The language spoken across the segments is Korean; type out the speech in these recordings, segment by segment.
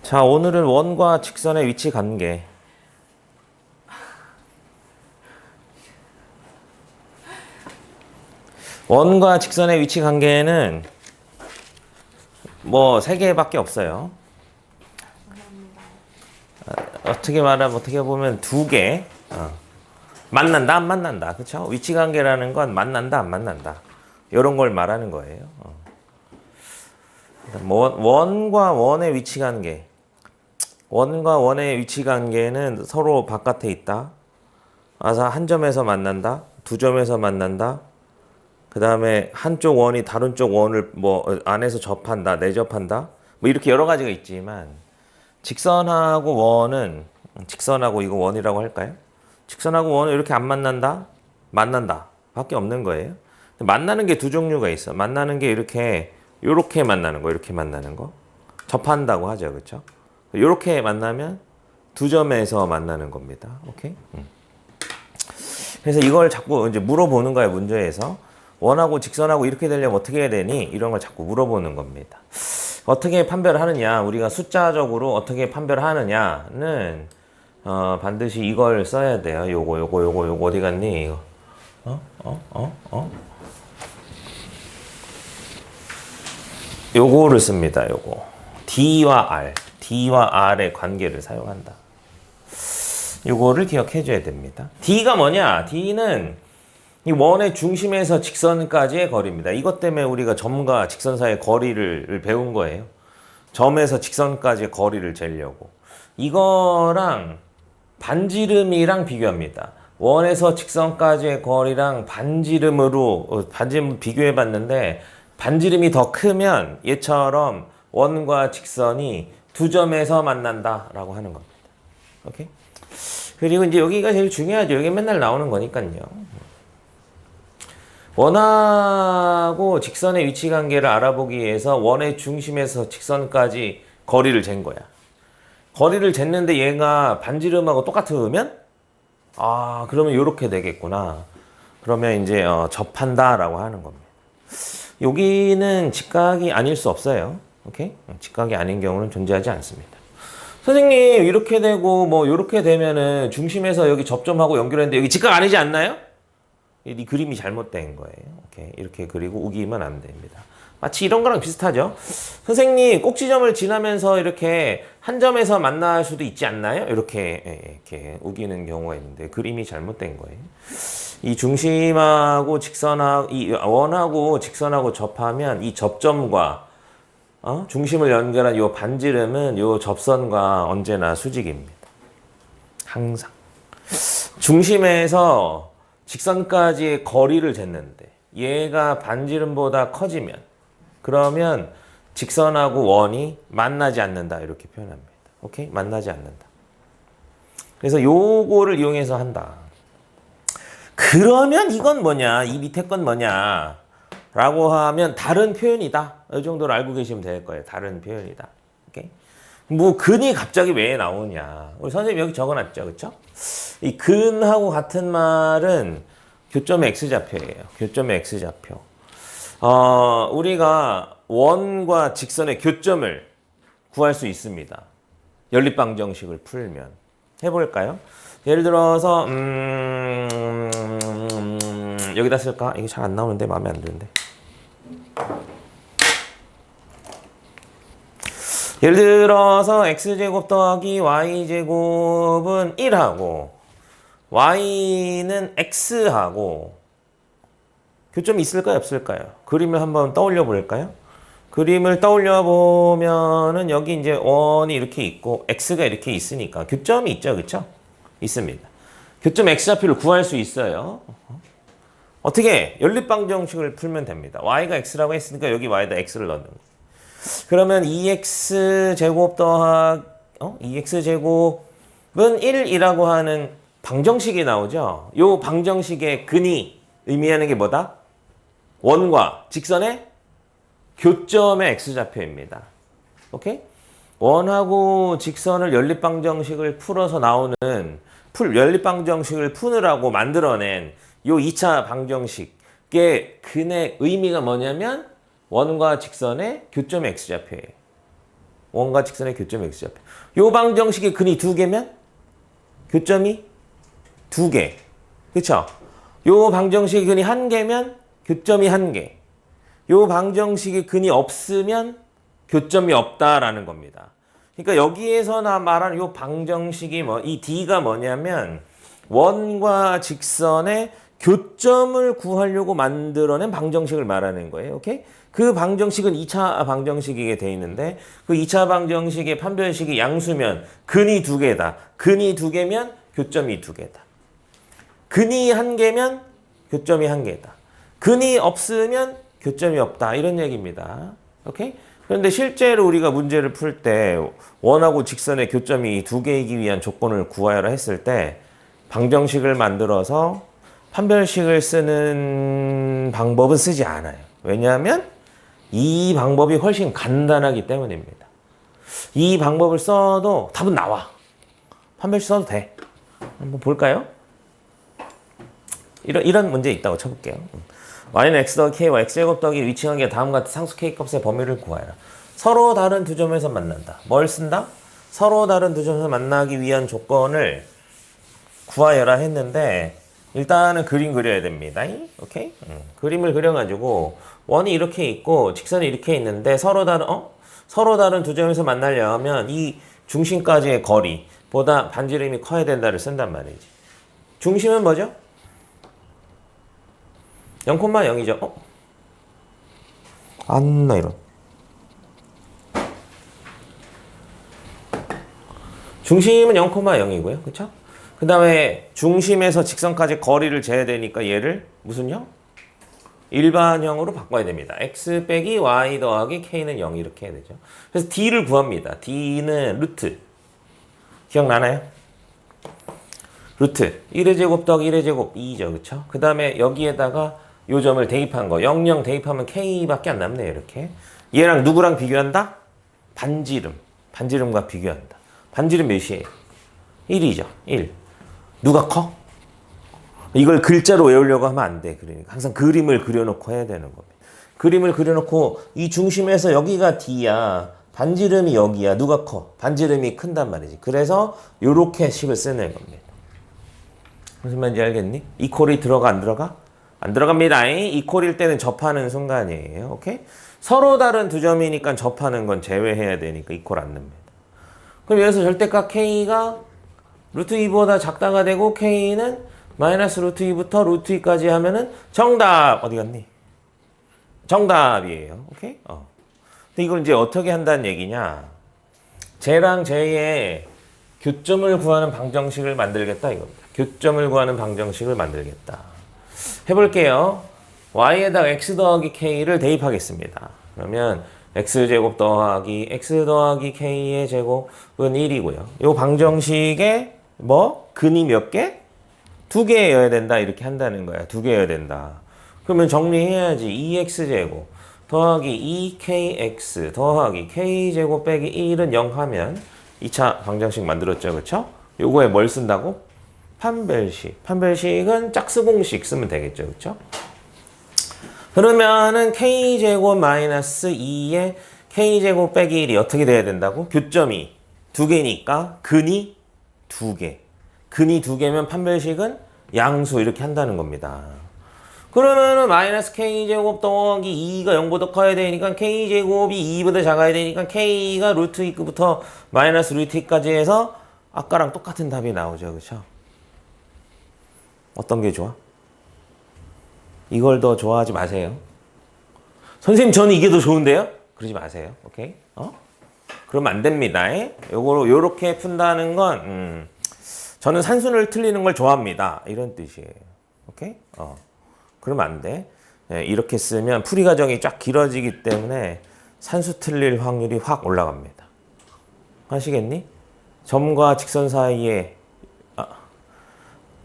자, 오늘은 원과 직선의 위치 관계. 원과 직선의 위치 관계는 뭐 세 개밖에 없어요. 어떻게 보면 두 개. 만난다, 안 만난다. 그렇죠? 위치 관계라는 건 만난다, 안 만난다. 이런 걸 말하는 거예요. 원과 원의 위치 관계. 원과 원의 위치 관계는 서로 바깥에 있다. 그래서 한 점에서 만난다. 두 점에서 만난다. 그 다음에 한쪽 원이 다른 쪽 원을 뭐 안에서 접한다. 내접한다. 뭐 이렇게 여러 가지가 있지만 직선하고 원은 직선하고 이거 원이라고 할까요? 직선하고 원은 이렇게 안 만난다. 만난다. 밖에 없는 거예요. 만나는 게 두 종류가 있어. 만나는 게 이렇게 만나는 거. 이렇게 만나는 거. 접한다고 하죠. 그렇죠? 이렇게 만나면 두 점에서 만나는 겁니다. 오케이? 그래서 이걸 자꾸 이제 물어보는 거예요. 문제에서. 원하고 직선하고 이렇게 되려면 어떻게 해야 되니? 이런 걸 자꾸 물어보는 겁니다. 어떻게 판별하느냐? 우리가 숫자적으로 어떻게 판별하느냐는 반드시 이걸 써야 돼요. 요거 어디 갔니? 이거. 요거를 씁니다. 요거. D와 R의 관계를 사용한다. 요거를 기억해 줘야 됩니다. D가 뭐냐? D는 이 원의 중심에서 직선까지의 거리입니다. 이것 때문에 우리가 점과 직선 사이의 거리를 배운 거예요. 점에서 직선까지의 거리를 재려고. 이거랑 반지름이랑 비교합니다. 원에서 직선까지의 거리랑 반지름 비교해 봤는데 반지름이 더 크면 얘처럼 원과 직선이 두 점에서 만난다라고 하는 겁니다. 오케이? 그리고 이제 여기가 제일 중요하죠. 여기 맨날 나오는 거니까요. 원하고 직선의 위치 관계를 알아보기 위해서 원의 중심에서 직선까지 거리를 잰 거야. 거리를 쟀는데 얘가 반지름하고 똑같으면 그러면 이렇게 되겠구나. 그러면 이제 접한다라고 하는 겁니다. 여기는 직각이 아닐 수 없어요. 오케이? 직각이 아닌 경우는 존재하지 않습니다. 선생님 이렇게 되고 뭐 이렇게 되면은 중심에서 여기 접점하고 연결했는데 여기 직각 아니지 않나요? 이 그림이 잘못된 거예요. 오케이. 이렇게 그리고 우기면 안 됩니다. 마치 이런 거랑 비슷하죠. 선생님 꼭지점을 지나면서 이렇게 한 점에서 만날 수도 있지 않나요? 이렇게 우기는 경우가 있는데 그림이 잘못된 거예요. 이 중심하고 직선하고 이 원하고 직선하고 접하면 이 접점과 중심을 연결한 이 반지름은 이 접선과 언제나 수직입니다. 항상. 중심에서 직선까지의 거리를 쟀는데 얘가 반지름보다 커지면 그러면 직선하고 원이 만나지 않는다 이렇게 표현합니다. 오케이? 만나지 않는다. 그래서 요거를 이용해서 한다. 그러면 이건 뭐냐? 이 밑에 건 뭐냐? 라고 하면 다른 표현이다. 이 정도로 알고 계시면 될 거예요. 다른 표현이다. 오케이? 뭐 근이 갑자기 왜 나오냐? 우리 선생님 여기 적어놨죠, 그렇죠? 이 근하고 같은 말은 교점의 x좌표예요. 교점의 x좌표. 우리가 원과 직선의 교점을 구할 수 있습니다. 연립방정식을 풀면 해볼까요? 예를 들어서 여기다 쓸까? 이게 잘 안 나오는데 마음에 안 드는데. 예를 들어서 x제곱 더하기 y제곱은 1하고 y는 x하고 교점이 있을까요? 없을까요? 그림을 한번 떠올려 볼까요? 그림을 떠올려 보면은 여기 이제 원이 이렇게 있고 x가 이렇게 있으니까 교점이 있죠. 그렇죠? 있습니다. 교점 x좌표를 구할 수 있어요. 어떻게? 연립방정식을 풀면 됩니다. y가 x라고 했으니까 여기 y에다 x를 넣는 거예요. 그러면 2x제곱 더하기 2x제곱은 1이라고 하는 방정식이 나오죠. 이 방정식의 근이 의미하는 게 뭐다? 원과 직선의 교점의 x좌표입니다. 오케이? 원하고 직선을 연립방정식을 풀어서 나오는 연립방정식을 푸느라고 만들어낸 이 2차 방정식의 근의 의미가 뭐냐면 원과 직선의 교점의 x좌표예요. 원과 직선의 교점이 x좌표. 요 방정식의 근이 2개면 교점이 2개. 그쵸? 요 방정식의 근이 1개면 교점이 1개. 요 방정식의 근이 없으면 교점이 없다라는 겁니다. 그러니까 여기에서 나 말하는 요 방정식이 이 D가 뭐냐면 원과 직선의 교점을 구하려고 만들어낸 방정식을 말하는 거예요. 오케이? 그 방정식은 2차 방정식이게 돼 있는데 그 2차 방정식의 판별식이 양수면 근이 2개다. 근이 2개면 교점이 2개다. 근이 1개면 교점이 1개다. 근이 없으면 교점이 없다. 이런 얘기입니다. 오케이? 그런데 실제로 우리가 문제를 풀 때 원하고 직선의 교점이 2개이기 위한 조건을 구하여라 했을 때 방정식을 만들어서 판별식을 쓰는 방법은 쓰지 않아요. 왜냐하면 이 방법이 훨씬 간단하기 때문입니다. 이 방법을 써도 답은 나와. 판별식 써도 돼. 한번 볼까요? 이런 문제 있다고 쳐볼게요. y는 x 더하기 k와 x제곱 더하기 위치관계 다음과 같은 상수 k값의 범위를 구하여라. 서로 다른 두 점에서 만난다. 뭘 쓴다? 서로 다른 두 점에서 만나기 위한 조건을 구하여라 했는데 일단은 그림 그려야 됩니다. 오케이? 그림을 그려가지고 원이 이렇게 있고 직선이 이렇게 있는데 서로 다른 두 점에서 만나려면 이 중심까지의 거리보다 반지름이 커야 된다를 쓴단 말이지. 중심은 뭐죠? 0,0이죠. 안나 이런. 중심은 0,0이고요. 그쵸? 그 다음에 중심에서 직선까지 거리를 재야 되니까 얘를 무슨요? 일반형으로 바꿔야 됩니다. x 빼기 y 더하기 k는 0 이렇게 해야 되죠. 그래서 d를 구합니다. d는 루트. 기억나나요? 루트 1의 제곱 더하기 1의 제곱 2죠. 그쵸? 그 다음에 여기에다가 요 점을 대입한 거 00 대입하면 k밖에 안 남네요. 이렇게 얘랑 누구랑 비교한다? 반지름과 비교한다. 반지름 몇이에요? 1이죠. 1. 누가 커? 이걸 글자로 외우려고 하면 안 돼. 그러니까 항상 그림을 그려놓고 해야 되는 겁니다. 그림을 그려놓고 이 중심에서 여기가 D야. 반지름이 여기야. 누가 커? 반지름이 큰단 말이지. 그래서 요렇게 식을 쓰는 겁니다. 무슨 말인지 알겠니? 이퀄이 들어가 안 들어가? 안 들어갑니다. 이퀄일 때는 접하는 순간이에요. 오케이? 서로 다른 두 점이니까 접하는 건 제외해야 되니까 이퀄 안 납니다. 그럼 여기서 절대값 K가 루트 2보다 작다가 되고 K는 마이너스 루트 2부터 루트 2까지 하면은 정답 어디 갔니? 정답이에요. 오케이? 근데 이걸 이제 어떻게 한다는 얘기냐? 쟤랑 쟤의 교점을 구하는 방정식을 만들겠다 이겁니다. 교점을 구하는 방정식을 만들겠다. 해볼게요. y에다가 x 더하기 k를 대입하겠습니다. 그러면 x제곱 더하기 x 더하기 k의 제곱은 1이고요. 이 방정식에 근이 몇 개? 2개여야 된다 이렇게 한다는 거야. 2개여야 된다. 그러면 정리해야지. 2x제곱 더하기 2kx 더하기 k제곱 빼기 1은 0 하면 2차 방정식 만들었죠. 그쵸? 요거에 뭘 쓴다고? 판별식. 판별식은 짝수공식 쓰면 되겠죠. 그쵸? 그러면은 k제곱 마이너스 2에 k제곱 빼기 1이 어떻게 돼야 된다고? 교점이 2개니까 근이 2개. 근이 2개면 판별식은 양수 이렇게 한다는 겁니다. 그러면은 마이너스 k제곱 더하기 2가 0보다 커야 되니까 k제곱이 2보다 작아야 되니까 k가 루트 2부터 마이너스 루트 2까지 해서 아까랑 똑같은 답이 나오죠. 그쵸? 어떤 게 좋아? 이걸 더 좋아하지 마세요. 선생님 저는 이게 더 좋은데요? 그러지 마세요. 오케이? 그러면 안 됩니다. 요거로 요렇게 푼다는 건 저는 산수를 틀리는 걸 좋아합니다. 이런 뜻이에요. 오케이? 그러면 안 돼. 이렇게 쓰면 풀이 과정이 쫙 길어지기 때문에 산수 틀릴 확률이 확 올라갑니다. 아시겠니? 점과 직선 사이에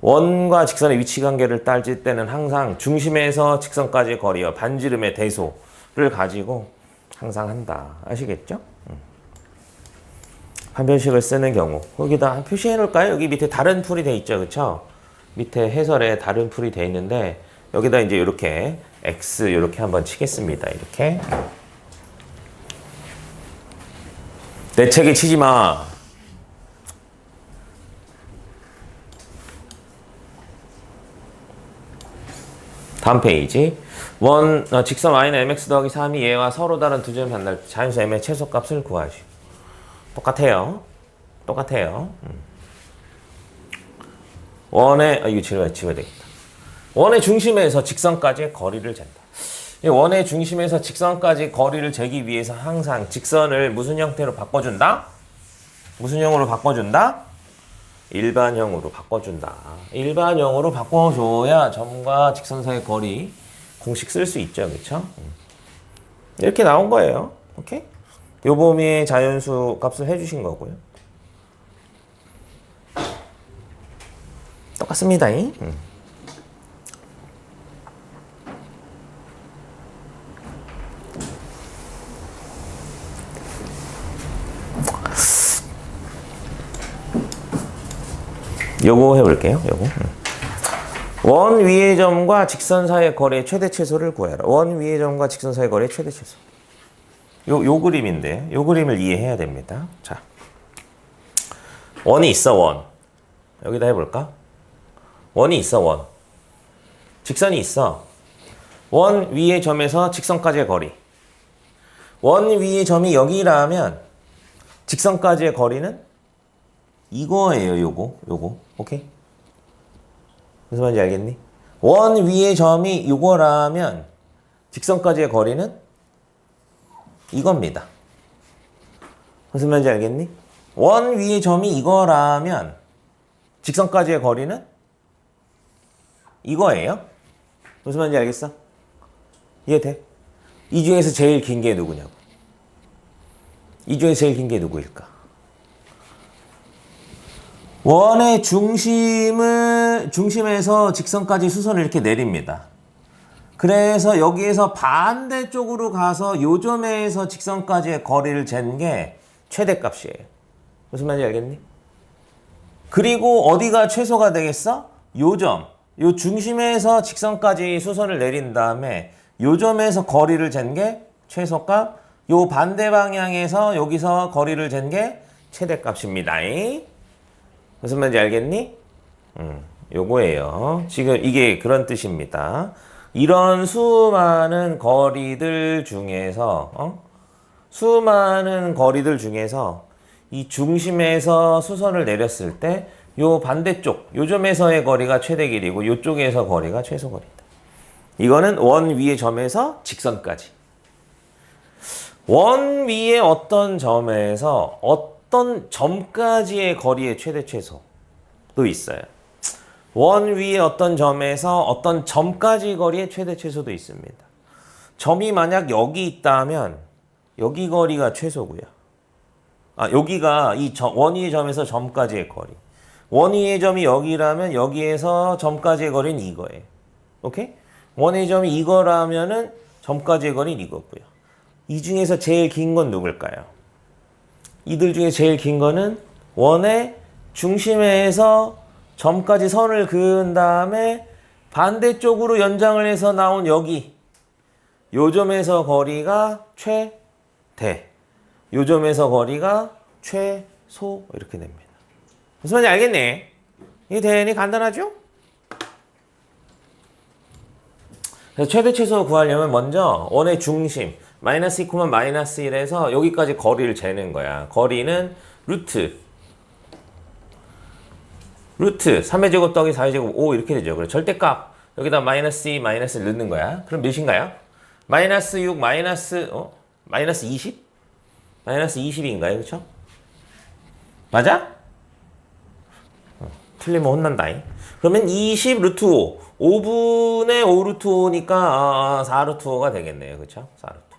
원과 직선의 위치 관계를 따질 때는 항상 중심에서 직선까지의 거리와 반지름의 대소를 가지고 항상 한다. 아시겠죠? 판별식을 쓰는 경우 거기다 표시해 놓을까요? 여기 밑에 다른 풀이 돼 있죠. 그쵸? 밑에 해설에 다른 풀이 돼 있는데 여기다 이제 이렇게 x 이렇게 한번 치겠습니다. 이렇게 내 책에 치지 마. 다음 페이지. 직선 y는 mx 더하기 3이 얘와 서로 다른 두 점을 만날 때 자연수 m의 최소값을 구하시오. 똑같아요. 이거 지워야 되겠다. 원의 중심에서 직선까지의 거리를 잰다. 원의 중심에서 직선까지 거리를 재기 위해서 항상 직선을 무슨 형태로 바꿔준다? 무슨 형으로 바꿔준다? 일반형으로 바꿔준다. 일반형으로 바꿔줘야 점과 직선 사이의 거리 공식 쓸 수 있죠. 그렇죠? 이렇게 나온 거예요. 오케이? 요 범위의 자연수 값을 해주신 거고요. 똑같습니다. 요거 해볼게요. 원 위의 점과 직선 사이의 거리의 최대 최소를 구해라. 원 위의 점과 직선 사이의 거리의 최대 최소. 요 그림인데, 요 그림을 이해해야 됩니다. 자, 원이 있어, 원. 여기다 해볼까? 원이 있어, 원. 직선이 있어. 원 위의 점에서 직선까지의 거리. 원 위의 점이 여기라면 직선까지의 거리는 이거예요, 요거. 오케이? 무슨 말인지 알겠니? 원 위의 점이 요거라면 직선까지의 거리는 이겁니다. 무슨 말인지 알겠니? 원 위의 점이 이거라면 직선까지의 거리는 이거예요. 무슨 말인지 알겠어? 이해돼? 이 중에서 제일 긴 게 누구냐고. 이 중에서 제일 긴 게 누구일까? 원의 중심에서 직선까지 수선을 이렇게 내립니다. 그래서 여기에서 반대쪽으로 가서 요 점에서 직선까지의 거리를 잰 게 최대값이에요. 무슨 말인지 알겠니? 그리고 어디가 최소가 되겠어? 요 점. 요 중심에서 직선까지 수선을 내린 다음에 요 점에서 거리를 잰 게 최소값. 요 반대 방향에서 여기서 거리를 잰 게 최대값입니다. 무슨 말인지 알겠니? 요거예요. 지금 이게 그런 뜻입니다. 이런 수많은 거리들 중에서 이 중심에서 수선을 내렸을 때 요 반대쪽, 요 점에서의 거리가 최대 길이고 요쪽에서 거리가 최소 거리다. 이거는 원 위의 점에서 직선까지. 원 위의 어떤 점에서 어떤 점까지의 거리의 최대 최소도 있어요. 원 위의 어떤 점에서 어떤 점까지 거리의 최대 최소도 있습니다. 점이 만약 여기 있다면 여기 거리가 최소고요. 여기가 원 위의 점에서 점까지의 거리. 원 위의 점이 여기라면 여기에서 점까지의 거리는 이거예요. 오케이? 원 위의 점이 이거라면은 점까지의 거리는 이거고요. 이 중에서 제일 긴 건 누굴까요? 이들 중에 제일 긴 거는 원의 중심에서 점까지 선을 그은 다음에 반대쪽으로 연장을 해서 나온 여기 요 점에서 거리가 최대, 요 점에서 거리가 최소 이렇게 됩니다. 무슨 말인지 알겠네? 이게 대단히 간단하죠? 그래서 최대 최소 구하려면 먼저 원의 중심 마이너스 2, 마이너스 1에서 여기까지 거리를 재는 거야. 거리는 루트 3의 제곱 더하기 4의 제곱 5 이렇게 되죠. 그래서 절대값 여기다 마이너스 2, 마이너스 1 넣는 거야. 그럼 몇인가요? 마이너스 6, 마이너스 20? 마이너스 20인가요? 그쵸? 맞아? 틀리면 혼난다. 그러면 20 루트 5. 5분의 5 루트 5니까 4 루트 5가 되겠네요. 그쵸? 4 루트 5.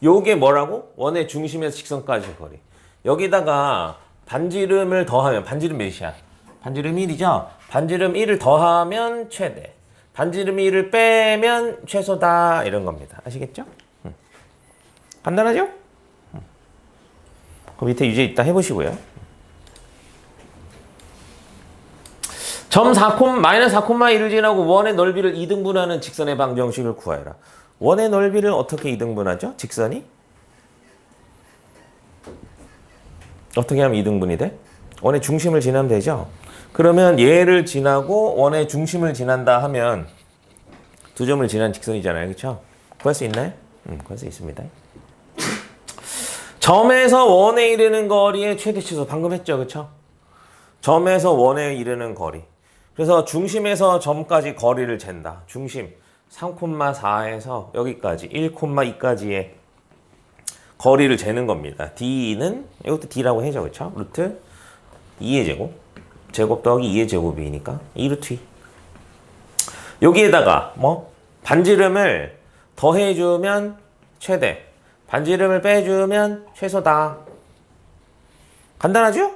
요게 뭐라고? 원의 중심에서 직선까지 거리. 여기다가 반지름을 더하면, 반지름 몇이야? 반지름 1이죠? 반지름 1을 더하면 최대. 반지름 1을 빼면 최소다. 이런 겁니다. 아시겠죠? 간단하죠? 그 밑에 유제 있다 해보시고요. 점 4, 마이너스 4,1을 지나고 원의 넓이를 2등분하는 직선의 방정식을 구하여라. 원의 넓이를 어떻게 2등분하죠? 직선이? 어떻게 하면 2등분이 돼? 원의 중심을 지나면 되죠? 그러면 얘를 지나고 원의 중심을 지난다 하면 두 점을 지난 직선이잖아요. 그렇죠? 구할 수 있나요? 구할 수 있습니다. 점에서 원에 이르는 거리의 최대치수 방금 했죠. 그렇죠? 점에서 원에 이르는 거리. 그래서 중심에서 점까지 거리를 잰다. 중심 3,4에서 여기까지 1,2까지의 거리를 재는 겁니다. D는 이것도 D라고 해죠. 그렇죠? 루트 2의 제곱. 제곱 더하기 2의 제곱이니까 2 루트 2. 여기에다가 뭐 반지름을 더해주면 최대, 반지름을 빼주면 최소다. 간단하죠?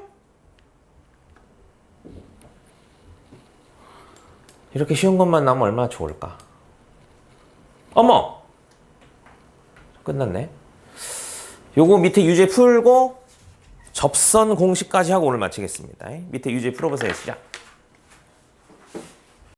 이렇게 쉬운 것만 나오면 얼마나 좋을까? 어머! 끝났네. 요거 밑에 유제 풀고 접선 공식까지 하고 오늘 마치겠습니다. 밑에 유제 풀어보세요. 시작.